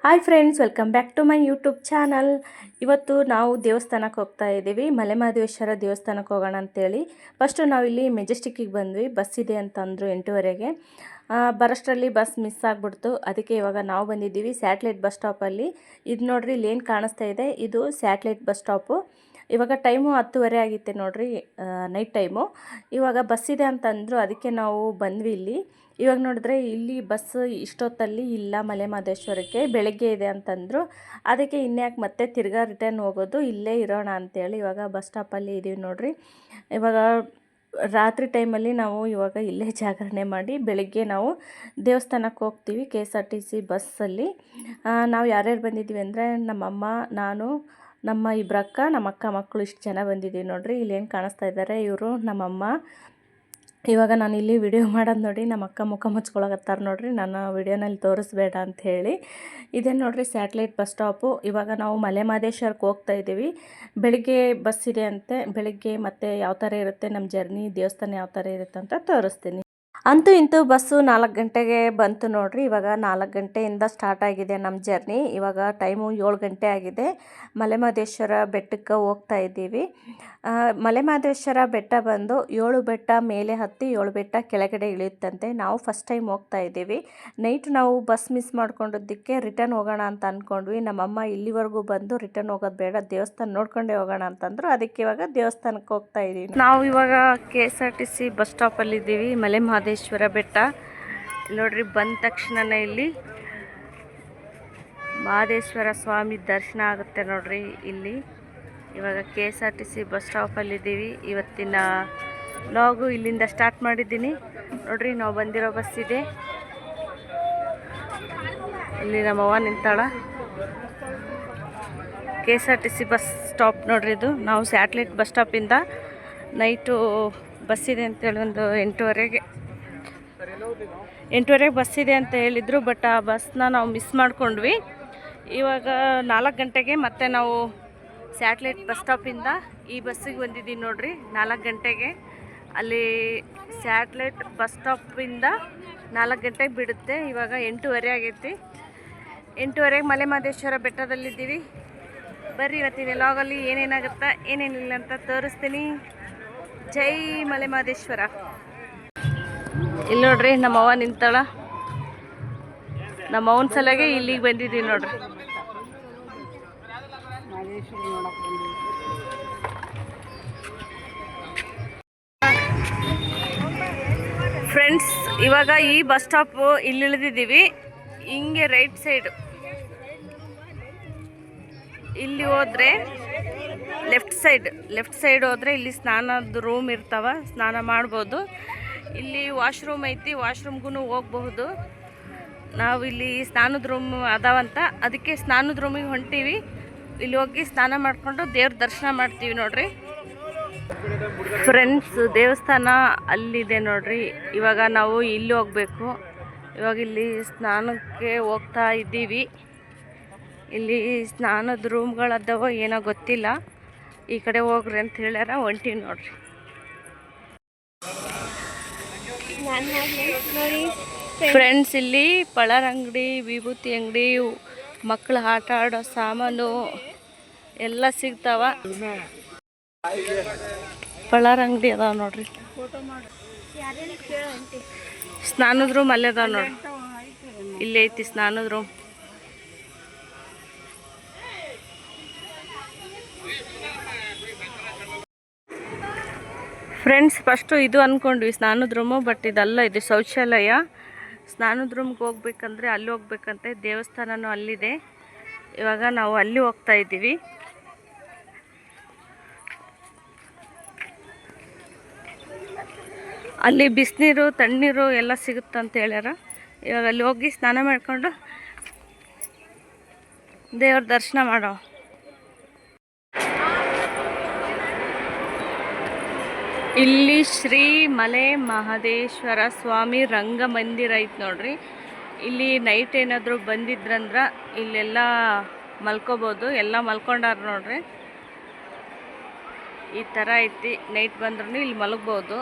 Hi friends, welcome back to my YouTube channel. ಇವತ್ತು ನಾವು ದೇವಸ್ಥಾನಕ್ಕೆ ಹೋಗ್ತಾ ಇದ್ದೀವಿ. ಮಲೆಮಹದೇಶ್ವರ ದೇವಸ್ಥಾನಕ್ಕೆ ಹೋಗೋಣ ಅಂತೇಳಿ. ಫಸ್ಟು ನಾವಿಲ್ಲಿ ಮೆಜೆಸ್ಟಿಕ್ಕಿಗೆ ಬಂದ್ವಿ. ಬಸ್ ಇದೆ ಅಂತಂದರು 8:30ಗೆ. ಬರೋಷ್ಟರಲ್ಲಿ ಬಸ್ ಮಿಸ್ ಆಗಿಬಿಡ್ತು. ಅದಕ್ಕೆ ಇವಾಗ ನಾವು ಬಂದಿದ್ದೀವಿ ಸ್ಯಾಟ್ಲೈಟ್ ಬಸ್ ಸ್ಟಾಪಲ್ಲಿ. ಇದು ನೋಡ್ರಿ, ಇಲ್ಲಿ ಏನು ಕಾಣಿಸ್ತಾ ಇದೆ, ಇದು ಸ್ಯಾಟ್ಲೈಟ್ ಬಸ್ ಸ್ಟಾಪು. ಇವಾಗ ಟೈಮು 10:30 ಆಗಿತ್ತೆ ನೋಡ್ರಿ, ನೈಟ್ ಟೈಮು. ಇವಾಗ ಬಸ್ ಇದೆ ಅಂತಂದರು, ಅದಕ್ಕೆ ನಾವು ಬಂದ್ವಿ ಇಲ್ಲಿ. ಇವಾಗ ನೋಡಿದ್ರೆ ಇಲ್ಲಿ ಬಸ್ ಇಷ್ಟೊತ್ತಲ್ಲಿ ಇಲ್ಲ ಮಲೆಮಹದೇಶ್ವರಕ್ಕೆ, ಬೆಳಗ್ಗೆ ಇದೆ ಅಂತಂದರು. ಅದಕ್ಕೆ ಇನ್ಯಾಕೆ ಮತ್ತೆ ತಿರ್ಗಾ ರಿಟರ್ನ್ ಹೋಗೋದು, ಇಲ್ಲೇ ಇರೋಣ ಅಂತೇಳಿ ಇವಾಗ ಬಸ್ ಸ್ಟಾಪಲ್ಲಿ ಇದ್ದೀವಿ ನೋಡ್ರಿ. ಇವಾಗ ರಾತ್ರಿ ಟೈಮಲ್ಲಿ ನಾವು ಇವಾಗ ಇಲ್ಲೇ ಜಾಗರಣೆ ಮಾಡಿ ಬೆಳಗ್ಗೆ ನಾವು ದೇವಸ್ಥಾನಕ್ಕೆ ಹೋಗ್ತೀವಿ KSRTC ಬಸ್ಸಲ್ಲಿ. ನಾವು ಯಾರ್ಯಾರು ಬಂದಿದ್ದೀವಿ ಅಂದರೆ ನಮ್ಮಮ್ಮ, ನಾನು, ನಮ್ಮ ಇಬ್ಬರಕ್ಕ, ನಮ್ಮ ಅಕ್ಕ ಮಕ್ಕಳು, ಇಷ್ಟು ಜನ ಬಂದಿದ್ದೀವಿ ನೋಡ್ರಿ. ಇಲ್ಲೇನು ಕಾಣಿಸ್ತಾ ಇದ್ದಾರೆ ಇವರು ನಮ್ಮಮ್ಮ. ಇವಾಗ ನಾನು ಇಲ್ಲಿ ವಿಡಿಯೋ ಮಾಡೋದು ನೋಡಿ ನಮ್ಮ ಅಕ್ಕ ಮುಖ ಮುಚ್ಕೊಳಕತ್ತಾರೆ ನೋಡ್ರಿ, ನಾನು ವಿಡಿಯೋನಲ್ಲಿ ತೋರಿಸ್ಬೇಡ ಅಂತ ಹೇಳಿ. ಇದೇ ನೋಡ್ರಿ ಸ್ಯಾಟ್ಲೈಟ್ ಬಸ್ ಸ್ಟಾಪು. ಇವಾಗ ನಾವು ಮಲೆಮಹದೇಶ್ವರಕ್ಕೆ ಹೋಗ್ತಾ ಇದ್ದೀವಿ. ಬೆಳಿಗ್ಗೆ ಬಸ್ ಇದೆ ಅಂತೆ. ಬೆಳಿಗ್ಗೆ ಮತ್ತು ಯಾವ ಥರ ಇರುತ್ತೆ ನಮ್ಮ ಜರ್ನಿ, ದೇವಸ್ಥಾನ ಯಾವ ಥರ ಇರುತ್ತೆ ಅಂತ ತೋರಿಸ್ತೀನಿ. ಅಂತೂ ಇಂತೂ ಬಸ್ಸು 4 ಗಂಟೆಗೆ ಬಂತು ನೋಡ್ರಿ. ಇವಾಗ 4 ಗಂಟೆಯಿಂದ ಸ್ಟಾರ್ಟ್ ಆಗಿದೆ ನಮ್ಮ ಜರ್ನಿ. ಇವಾಗ ಟೈಮು 7 ಗಂಟೆ ಆಗಿದೆ. ಮಲೆಮಹದೇಶ್ವರ ಬೆಟ್ಟಕ್ಕೆ ಹೋಗ್ತಾ ಇದ್ದೀವಿ. ಮಲೆಮಹದೇಶ್ವರ ಬೆಟ್ಟ ಬಂದು 7 ಬೆಟ್ಟ ಮೇಲೆ ಹತ್ತಿ 7 ಬೆಟ್ಟ ಕೆಳಗಡೆ ಇಳಿಯುತ್ತಂತೆ. ನಾವು ಫಸ್ಟ್ ಟೈಮ್ ಹೋಗ್ತಾ ಇದ್ದೀವಿ. ನೈಟ್ ನಾವು ಬಸ್ ಮಿಸ್ ಮಾಡ್ಕೊಂಡಿದ್ದಕ್ಕೆ ರಿಟರ್ನ್ ಹೋಗೋಣ ಅಂತ ಅಂದ್ಕೊಂಡ್ವಿ. ನಮ್ಮಮ್ಮ ಇಲ್ಲಿವರೆಗೂ ಬಂದು ರಿಟರ್ನ್ ಹೋಗೋದು ಬೇಡ, ದೇವಸ್ಥಾನ ನೋಡ್ಕೊಂಡೇ ಹೋಗೋಣ ಅಂತಂದರು. ಅದಕ್ಕೆ ಇವಾಗ ದೇವಸ್ಥಾನಕ್ಕೆ ಹೋಗ್ತಾ ಇದ್ದೀವಿ. ನಾವು ಇವಾಗ KSRTC ಬಸ್ ಸ್ಟಾಪಲ್ಲಿದ್ದೀವಿ. ಮಲೆಮಹದೇಶ್ವರ ಬೆಟ್ಟ ನೋಡ್ರಿ. ಬಂದ ತಕ್ಷಣನೇ ಇಲ್ಲಿ ಮಹದೇಶ್ವರ ಸ್ವಾಮಿ ದರ್ಶನ ಆಗುತ್ತೆ ನೋಡ್ರಿ. ಇಲ್ಲಿ ಇವಾಗ KSRTC ಬಸ್ ಸ್ಟಾಪಲ್ಲಿದ್ದೀವಿ. ಇವತ್ತಿನ ವ್ಲಾಗು ಇಲ್ಲಿಂದ ಸ್ಟಾರ್ಟ್ ಮಾಡಿದ್ದೀನಿ ನೋಡ್ರಿ. ನಾವು ಬಂದಿರೋ ಬಸ್ ಇದೆ. ಇಲ್ಲಿ ನಮ್ಮವ್ವ ನಿಂತಾಳ. KSRTC ಬಸ್ ಸ್ಟಾಪ್ ನೋಡ್ರಿ ಇದು. ನಾವು ಸ್ಯಾಟ್ಲೈಟ್ ಬಸ್ ಸ್ಟಾಪಿಂದ ನೈಟು ಬಸ್ ಇದೆ ಅಂತೇಳಿ ಒಂದು 8:30ಗೆ ಬಸ್ ಇದೆ ಅಂತ ಹೇಳಿದರು. ಬಟ್ ಆ ಬಸ್ನ ನಾವು ಮಿಸ್ ಮಾಡ್ಕೊಂಡ್ವಿ. ಇವಾಗ 4 ಗಂಟೆಗೆ ಮತ್ತೆ ನಾವು ಸ್ಯಾಟ್ಲೈಟ್ ಬಸ್ ಸ್ಟಾಪಿಂದ ಈ ಬಸ್ಸಿಗೆ ಬಂದಿದ್ದೀವಿ ನೋಡ್ರಿ. 4 ಗಂಟೆಗೆ ಅಲ್ಲಿ ಸ್ಯಾಟ್ಲೈಟ್ ಬಸ್ ಸ್ಟಾಪಿಂದ 4 ಗಂಟೆಗೆ ಬಿಡುತ್ತೆ. ಇವಾಗ 8:30 ಆಗೈತಿ. 8:30ಗೆ ಮಲೆಮಹದೇಶ್ವರ ಬೆಟ್ಟದಲ್ಲಿದ್ದೀವಿ. ಬರ್ರಿ ಇವತ್ತಿನ ವ್ಲಾಗಲ್ಲಿ ಏನೇನಾಗುತ್ತಾ ಏನೇನಿಲ್ಲ ಅಂತ ತೋರಿಸ್ತೀನಿ. ಜೈ ಮಲೆಮಹದೇಶ್ವರ. ಇಲ್ಲಿ ನೋಡ್ರಿ ನಮ್ಮವ್ವ ನಿಂತಾಳ. ನಮ್ಮವ್ವನ ಸಲಗೆ ಇಲ್ಲಿಗೆ ಬಂದಿದ್ದೀವಿ ನೋಡ್ರಿ. ಫ್ರೆಂಡ್ಸ್, ಇವಾಗ ಈ ಬಸ್ ಸ್ಟಾಪು ಇಲ್ಲಿ ಇಳಿದಿದ್ದೀವಿ. ಹಿಂಗೆ ರೈಟ್ ಸೈಡ್ ಇಲ್ಲಿ ಹೋದರೆ ಲೆಫ್ಟ್ ಸೈಡ್ ಹೋದರೆ ಇಲ್ಲಿ ಸ್ನಾನದ ರೂಮ್ ಇರ್ತಾವ, ಸ್ನಾನ ಮಾಡ್ಬೋದು. ಇಲ್ಲಿ ವಾಶ್ರೂಮ್ ಐತಿ, ವಾಶ್ರೂಮ್ಗೂ ಹೋಗಬಹುದು. ನಾವು ಇಲ್ಲಿ ಸ್ನಾನದ ರೂಮ್ ಅದಾವಂತ, ಅದಕ್ಕೆ ಸ್ನಾನದ ರೂಮಿಗೆ ಹೊಂಟೀವಿ. ಇಲ್ಲಿ ಹೋಗಿ ಸ್ನಾನ ಮಾಡಿಕೊಂಡು ದೇವ್ರ ದರ್ಶನ ಮಾಡ್ತೀವಿ ನೋಡ್ರಿ. ಫ್ರೆಂಡ್ಸ್, ದೇವಸ್ಥಾನ ಅಲ್ಲಿದೆ ನೋಡ್ರಿ. ಇವಾಗ ನಾವು ಇಲ್ಲಿ ಹೋಗಬೇಕು. ಇವಾಗ ಇಲ್ಲಿ ಸ್ನಾನಕ್ಕೆ ಹೋಗ್ತಾ ಇದ್ದೀವಿ. ಇಲ್ಲಿ ಸ್ನಾನದ ರೂಮ್ಗಳದ್ದಾವೋ ಏನೋ ಗೊತ್ತಿಲ್ಲ. ಈ ಕಡೆ ಹೋಗ್ರಿ ಅಂತ ಹೇಳ್ಯಾರ, ಹೊಂಟೀವಿ ನೋಡ್ರಿ. ಫ್ರೆಂಡ್ಸ್, ಇಲ್ಲಿ ಪಳರ ಅಂಗಡಿ, ವಿಭೂತಿ ಅಂಗಡಿ, ಮಕ್ಕಳು ಆಟ ಆಡೋ ಸಾಮಾನು ಎಲ್ಲ ಸಿಗ್ತಾವ. ಪಳರ ಅಂಗಡಿ ಅದಾವ ನೋಡ್ರಿ. ಸ್ನಾನದ ರೂಮ್ ಅಲ್ಲೇ ಅದಾವ ನೋಡ್ರಿ. ಇಲ್ಲಿ ಐತಿ ಸ್ನಾನದ ರೂಮ್. ಫ್ರೆಂಡ್ಸ್, ಫಸ್ಟು ಇದು ಅಂದ್ಕೊಂಡ್ವಿ ಸ್ನಾನದ ರೂಮು, ಬಟ್ ಇದಲ್ಲ, ಇದು ಶೌಚಾಲಯ. ಸ್ನಾನದ ರೂಮ್ಗೆ ಹೋಗ್ಬೇಕಂದ್ರೆ ಅಲ್ಲಿ ಹೋಗ್ಬೇಕಂತೆ. ದೇವಸ್ಥಾನನೂ ಅಲ್ಲಿದೆ. ಇವಾಗ ನಾವು ಅಲ್ಲಿ ಹೋಗ್ತಾ ಇದ್ದೀವಿ. ಅಲ್ಲಿ ಬಿಸಿನೀರು, ತಣ್ಣೀರು ಎಲ್ಲ ಸಿಗುತ್ತಂತ ಹೇಳ್ಯಾರ. ಇವಾಗ ಅಲ್ಲಿ ಹೋಗಿ ಸ್ನಾನ ಮಾಡಿಕೊಂಡು ದೇವ್ರ ದರ್ಶನ ಮಾಡೋ. ಇಲ್ಲಿ ಶ್ರೀ ಮಲೆ ಮಹದೇಶ್ವರ ಸ್ವಾಮಿ ರಂಗಮಂದಿರ ಐತೆ ನೋಡ್ರಿ. ಇಲ್ಲಿ ನೈಟ್ ಏನಾದರೂ ಬಂದಿದ್ರಂದ್ರೆ ಇಲ್ಲೆಲ್ಲ ಮಲ್ಕೋಬೋದು. ಎಲ್ಲ ಮಲ್ಕೊಂಡಾರ ನೋಡ್ರಿ. ಈ ಥರ ಐತಿ. ನೈಟ್ ಬಂದ್ರೂ ಇಲ್ಲಿ ಮಲಗ್ಬೋದು.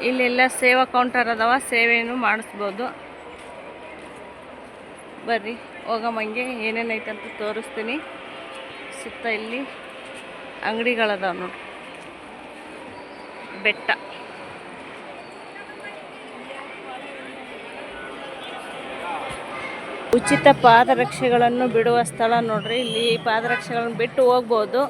ಇಲ್ಲೆಲ್ಲ ಸೇವಾ ಕೌಂಟರ್ ಅದಾವ, ಸೇವೆಯನ್ನು ಮಾಡಿಸ್ಬೋದು. ಬರ್ರಿ ಹೋಗಮ್ಮಂಗೆ ಏನೇನೈತೆ ಅಂತ ತೋರಿಸ್ತೀನಿ. ಸುತ್ತ ಇಲ್ಲಿ ಅಂಗಡಿಗಳದಾವ ನೋಡಿ. ಬೆಟ್ಟ, ಉಚಿತ ಪಾದರಕ್ಷೆಗಳನ್ನು ಬಿಡುವ ಸ್ಥಳ ನೋಡ್ರಿ. ಇಲ್ಲಿ ಪಾದರಕ್ಷೆಗಳನ್ನು ಬಿಟ್ಟು ಹೋಗ್ಬೋದು.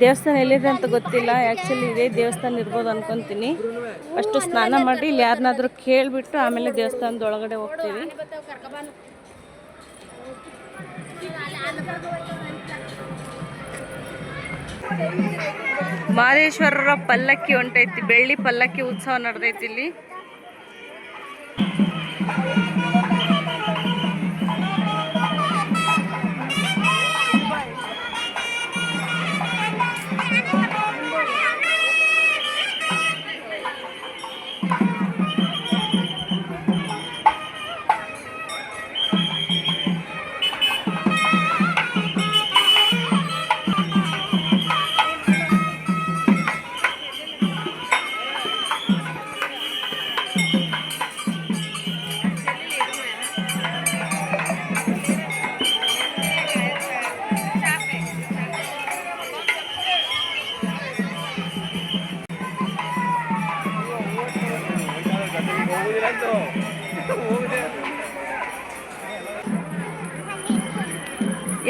ದೇವಸ್ಥಾನ ಎಲ್ಲಿದೆ ಅಂತ ಗೊತ್ತಿಲ್ಲ. ಆ್ಯಕ್ಚುಲಿ ಇದೇ ದೇವಸ್ಥಾನ ಇರ್ಬೋದು ಅನ್ಕೊತೀನಿ. ಅಷ್ಟು ಸ್ನಾನ ಮಾಡಿ ಇಲ್ಲಿ ಯಾರನ್ನಾದ್ರೂ ಕೇಳಿಬಿಟ್ಟು ಆಮೇಲೆ ದೇವಸ್ಥಾನದ ಒಳಗಡೆ ಹೋಗ್ತೀವಿ. ಮಹದೇಶ್ವರರ ಪಲ್ಲಕ್ಕಿ ಹೊಂಟೈತಿ. ಬೆಳ್ಳಿ ಪಲ್ಲಕ್ಕಿ ಉತ್ಸವ ನಡೆದೈತಿ ಇಲ್ಲಿ.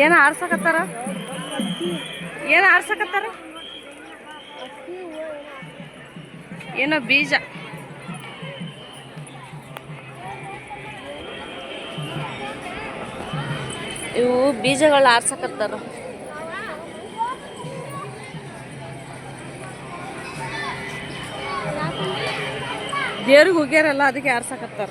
ಏನು ಆರ್ಸಕತ್ತಾರ? ಏನು ಆರ್ಸಕತ್ತಾರ? ಏನೋ ಬೀಜ. ಇವು ಬೀಜಗಳು ಆರ್ಸಕತ್ತಾರ. ದೇವ್ರಿಗೆ ಹೋಗ್ಯಾರಲ್ಲ, ಅದಕ್ಕೆ ಆರ್ಸಕತ್ತಾರ.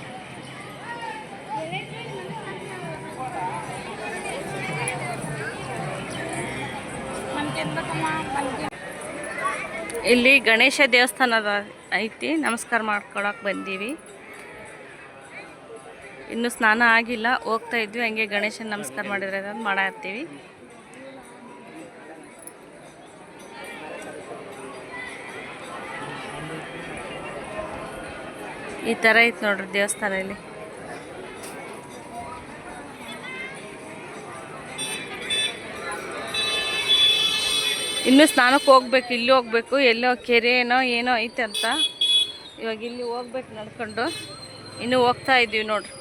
ಇಲ್ಲಿ ಗಣೇಶ ದೇವಸ್ಥಾನದ ಐತಿ. ನಮಸ್ಕಾರ ಮಾಡ್ಕೊಳಕ್ಕೆ ಬಂದೀವಿ. ಇನ್ನೂ ಸ್ನಾನ ಆಗಿಲ್ಲ, ಹೋಗ್ತಾ ಇದ್ವಿ. ಹಂಗೆ ಗಣೇಶನ ನಮಸ್ಕಾರ ಮಾಡಿದ್ರೆ ಅದನ್ನು ಮಾಡಾಕ್ತೀವಿ. ಈ ಥರ ಐತೆ ನೋಡ್ರಿ ದೇವಸ್ಥಾನ. ಇಲ್ಲಿ ಇನ್ನೂ ಸ್ನಾನಕ್ಕೆ ಹೋಗ್ಬೇಕು. ಇಲ್ಲಿ ಹೋಗ್ಬೇಕು, ಎಲ್ಲೋ ಕೆರೆನೋ ಏನೋ ಐತೆ ಅಂತ. ಇವಾಗ ಇಲ್ಲಿ ಹೋಗ್ಬೇಕು ನಡ್ಕೊಂಡು. ಇನ್ನೂ ಹೋಗ್ತಾ ಇದ್ದೀವಿ ನೋಡ್ರಿ.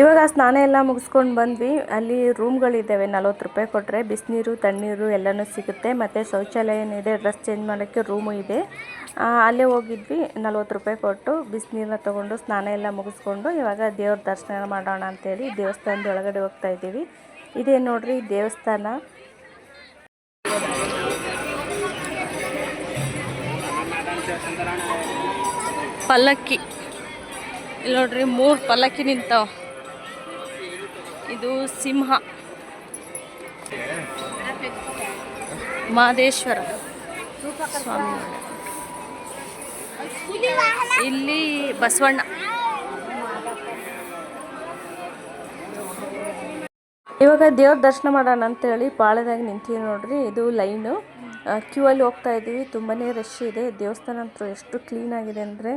ಇವಾಗ ಸ್ನಾನ ಎಲ್ಲ ಮುಗಿಸ್ಕೊಂಡು ಬಂದ್ವಿ. ಅಲ್ಲಿ ರೂಮ್ಗಳಿದ್ದಾವೆ. 40 ರೂಪಾಯಿ ಕೊಟ್ಟರೆ ಬಿಸಿನೀರು, ತಣ್ಣೀರು ಎಲ್ಲನೂ ಸಿಗುತ್ತೆ. ಮತ್ತು ಶೌಚಾಲಯ ಏನಿದೆ, ಡ್ರೆಸ್ ಚೇಂಜ್ ಮಾಡೋಕ್ಕೆ ರೂಮು ಇದೆ. ಅಲ್ಲೇ ಹೋಗಿದ್ವಿ. 40 ರೂಪಾಯಿ ಕೊಟ್ಟು ಬಿಸಿನೀರನ್ನ ತೊಗೊಂಡು ಸ್ನಾನ ಎಲ್ಲ ಮುಗಿಸ್ಕೊಂಡು ಇವಾಗ ದೇವ್ರ ದರ್ಶನ ಮಾಡೋಣ ಅಂತೇಳಿ ದೇವಸ್ಥಾನದ ಒಳಗಡೆ ಹೋಗ್ತಾ ಇದ್ದೀವಿ. ಇದೇ ನೋಡ್ರಿ ದೇವಸ್ಥಾನ. ಪಲ್ಲಕ್ಕಿ ಇಲ್ಲಿ ನೋಡ್ರಿ, 3 ಪಲ್ಲಕ್ಕಿ ನಿಂತಾವ. ಇದು ಸಿಂಹ, ಮಹದೇಶ್ವರ ಸ್ವಾಮಿ. ಇಲ್ಲಿ ಬಸವಣ್ಣ. ಇವಾಗ ದೇವ್ರ ದರ್ಶನ ಮಾಡೋಣ ಅಂತೇಳಿ ಪಾಳ್ಯದಾಗ ನಿಂತೀವಿ ನೋಡ್ರಿ. ಇದು ಲೈನು, ಕ್ಯೂ ಅಲ್ಲಿ ಹೋಗ್ತಾ ಇದ್ದೀವಿ. ತುಂಬಾ ರಶ್ ಇದೆ. ದೇವಸ್ಥಾನ ಅಂತೂ ಎಷ್ಟು ಕ್ಲೀನಾಗಿದೆ ಅಂದರೆ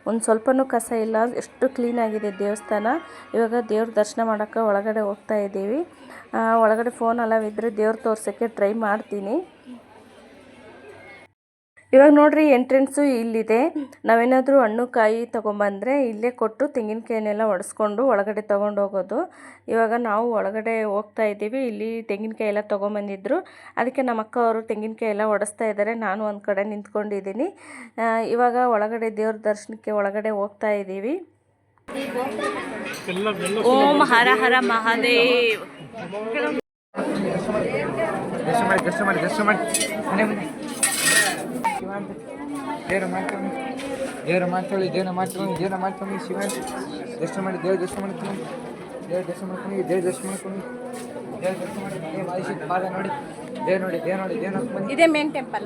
ಒಂದು ಸ್ವಲ್ಪನೂ ಕಸ ಇಲ್ಲ, ಎಷ್ಟು ಕ್ಲೀನಾಗಿದೆ ದೇವಸ್ಥಾನ. ಇವಾಗ ದೇವ್ರ ದರ್ಶನ ಮಾಡೋಕ್ಕೆ ಒಳಗಡೆ ಹೋಗ್ತಾ ಇದ್ದೀವಿ. ಒಳಗಡೆ ಫೋನ್ ಅಲಾವಿದ್ದರೆ ದೇವ್ರು ತೋರ್ಸೋಕ್ಕೆ ಟ್ರೈ ಮಾಡ್ತೀನಿ. ಇವಾಗ ನೋಡ್ರಿ ಎಂಟ್ರೆನ್ಸು ಇಲ್ಲಿದೆ. ನಾವೇನಾದರೂ ಹಣ್ಣು ಕಾಯಿ ತೊಗೊಂಬಂದರೆ ಇಲ್ಲೇ ಕೊಟ್ಟು ತೆಂಗಿನಕಾಯಿನೆಲ್ಲ ಒಡಿಸ್ಕೊಂಡು ಒಳಗಡೆ ತೊಗೊಂಡು ಹೋಗೋದು. ಇವಾಗ ನಾವು ಒಳಗಡೆ ಹೋಗ್ತಾ ಇದ್ದೀವಿ. ಇಲ್ಲಿ ತೆಂಗಿನಕಾಯಿ ಎಲ್ಲ ತೊಗೊಂಬಂದಿದ್ರು. ಅದಕ್ಕೆ ನಮ್ಮ ಅಕ್ಕ ಅವರು ತೆಂಗಿನಕಾಯಿ ಎಲ್ಲ ಒಡಿಸ್ತಾ ಇದ್ದಾರೆ. ನಾನು ಒಂದು ಕಡೆ ನಿಂತ್ಕೊಂಡಿದ್ದೀನಿ. ಇವಾಗ ಒಳಗಡೆ ದೇವ್ರ ದರ್ಶನಕ್ಕೆ ಒಳಗಡೆ ಹೋಗ್ತಾ ಇದ್ದೀವಿ. ಓಂ ಹರ ಹರ ಮಹಾದೇವ್. ದೇವ್ರ ಮಾಡ್ಕೊಂಡು ಶಿವ ದರ್ಶನ ಮಾಡಿ ದೇವ್ರ ದರ್ಶನ ಮಾಡ್ಕೊಂಡು ಪಾದ ನೋಡಿ ಇದೇ ಮೇನ್ ಟೆಂಪಲ್.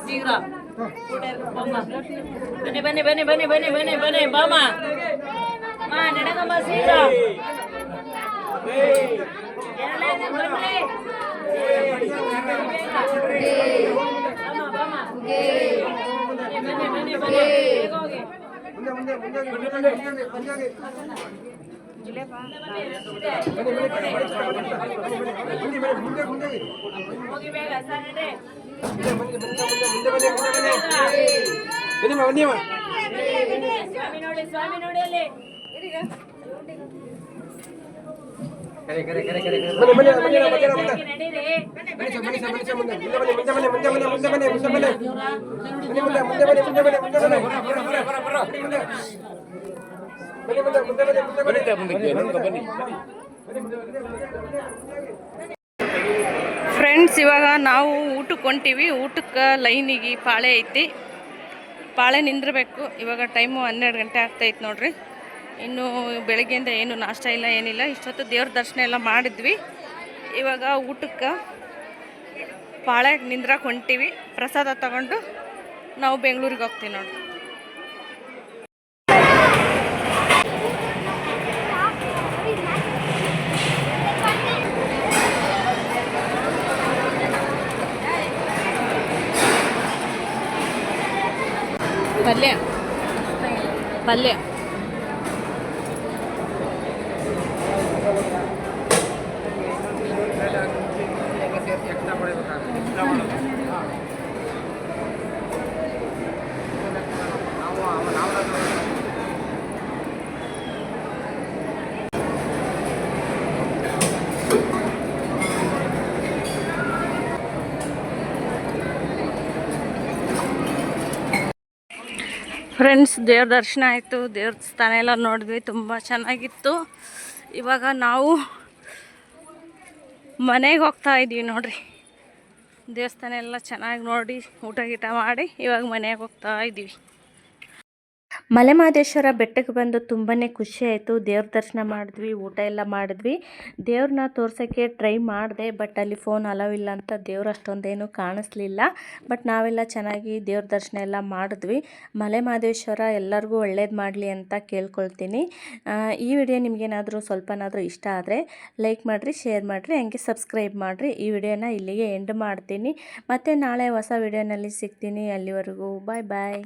ಶೀಘ್ರ ಬನ್ನಿ ಬನ್ನಿ ಬನ್ನಿ ಬನ್ನಿ ಬನ್ನಿ ಬನ್ನಿ ಬನ್ನಿ ಬಾಮ ನಡಗಮ್ಮ ಶೀಘ್ರ ಸ್ವಾಮಿ ನೋಡಿ ಅಲ್ಲಿ ಫ್ರೆಂಡ್ಸ್, ಇವಾಗ ನಾವು ಊಟಕ್ಕೆ ಹೊಂಟೀವಿ. ಊಟಕ್ಕೆ ಲೈನಿಗೆ ಪಾಳೆ ಐತಿ, ಪಾಳೆ ನಿಂದಿರಬೇಕು. ಇವಾಗ ಟೈಮು 12 ಗಂಟೆ ಆಗ್ತಾಯಿತ್ತು ನೋಡ್ರಿ. ಇನ್ನು ಬೆಳಗ್ಗೆಯಿಂದ ಏನು ನಾಷ್ಟ ಇಲ್ಲ, ಏನಿಲ್ಲ. ಇಷ್ಟೊತ್ತು ದೇವ್ರ ದರ್ಶನ ಎಲ್ಲ ಮಾಡಿದ್ವಿ. ಇವಾಗ ಊಟಕ್ಕೆ ಪಾಳೆಗೆ ನಿಂದ್ರಕ್ಕೆ ಹೊಂಟೀವಿ. ಪ್ರಸಾದ ತಗೊಂಡು ನಾವು ಬೆಂಗಳೂರಿಗೆ ಹೋಗ್ತೀವಿ ನೋಡ್ರಿ. ಪಲ್ಯ ಪಲ್ಯ ಫ್ರೆಂಡ್ಸ್, ದೇವ್ರ ದರ್ಶನ ಆಯಿತು. ದೇವ್ರ ಸ್ಥಾನ ಎಲ್ಲ ನೋಡಿದ್ವಿ, ತುಂಬ ಚೆನ್ನಾಗಿತ್ತು. ಇವಾಗ ನಾವು ಮನೆಗೆ ಹೋಗ್ತಾ ಇದ್ದೀವಿ ನೋಡ್ರಿ. ದೇವಸ್ಥಾನ ಎಲ್ಲ ಚೆನ್ನಾಗಿ ನೋಡಿ ಊಟ ಗೀಟ ಮಾಡಿ ಇವಾಗ ಮನೆಗೆ ಹೋಗ್ತಾ ಇದ್ದೀವಿ. ಮಲೆಮಹದೇಶ್ವರ ಬೆಟ್ಟಕ್ಕೆ ಬಂದು ತುಂಬಾ ಖುಷಿ ಆಯಿತು. ದೇವ್ರ ದರ್ಶನ ಮಾಡಿದ್ವಿ, ಊಟ ಎಲ್ಲ ಮಾಡಿದ್ವಿ. ದೇವ್ರನ್ನ ತೋರ್ಸೋಕ್ಕೆ ಟ್ರೈ ಮಾಡಿದೆ, ಬಟ್ ಅಲ್ಲಿ ಫೋನ್ ಅಲೋ ಇಲ್ಲ ಅಂತ ದೇವ್ರು ಅಷ್ಟೊಂದೇನು ಕಾಣಿಸ್ಲಿಲ್ಲ. ಬಟ್ ನಾವೆಲ್ಲ ಚೆನ್ನಾಗಿ ದೇವ್ರ ದರ್ಶನ ಎಲ್ಲ ಮಾಡಿದ್ವಿ. ಮಲೆಮಹದೇಶ್ವರ ಎಲ್ಲರಿಗೂ ಒಳ್ಳೇದು ಮಾಡಲಿ ಅಂತ ಕೇಳ್ಕೊಳ್ತೀನಿ. ಈ ವಿಡಿಯೋ ನಿಮಗೇನಾದರೂ ಸ್ವಲ್ಪನಾದರೂ ಇಷ್ಟ ಆದರೆ ಲೈಕ್ ಮಾಡಿರಿ, ಶೇರ್ ಮಾಡಿರಿ, ಹಂಗೆ ಸಬ್ಸ್ಕ್ರೈಬ್ ಮಾಡಿರಿ. ಈ ವಿಡಿಯೋನ ಇಲ್ಲಿಗೆ ಎಂಡ್ ಮಾಡ್ತೀನಿ. ಮತ್ತು ನಾಳೆ ಹೊಸ ವಿಡಿಯೋನಲ್ಲಿ ಸಿಗ್ತೀನಿ. ಅಲ್ಲಿವರೆಗೂ ಬಾಯ್ ಬಾಯ್.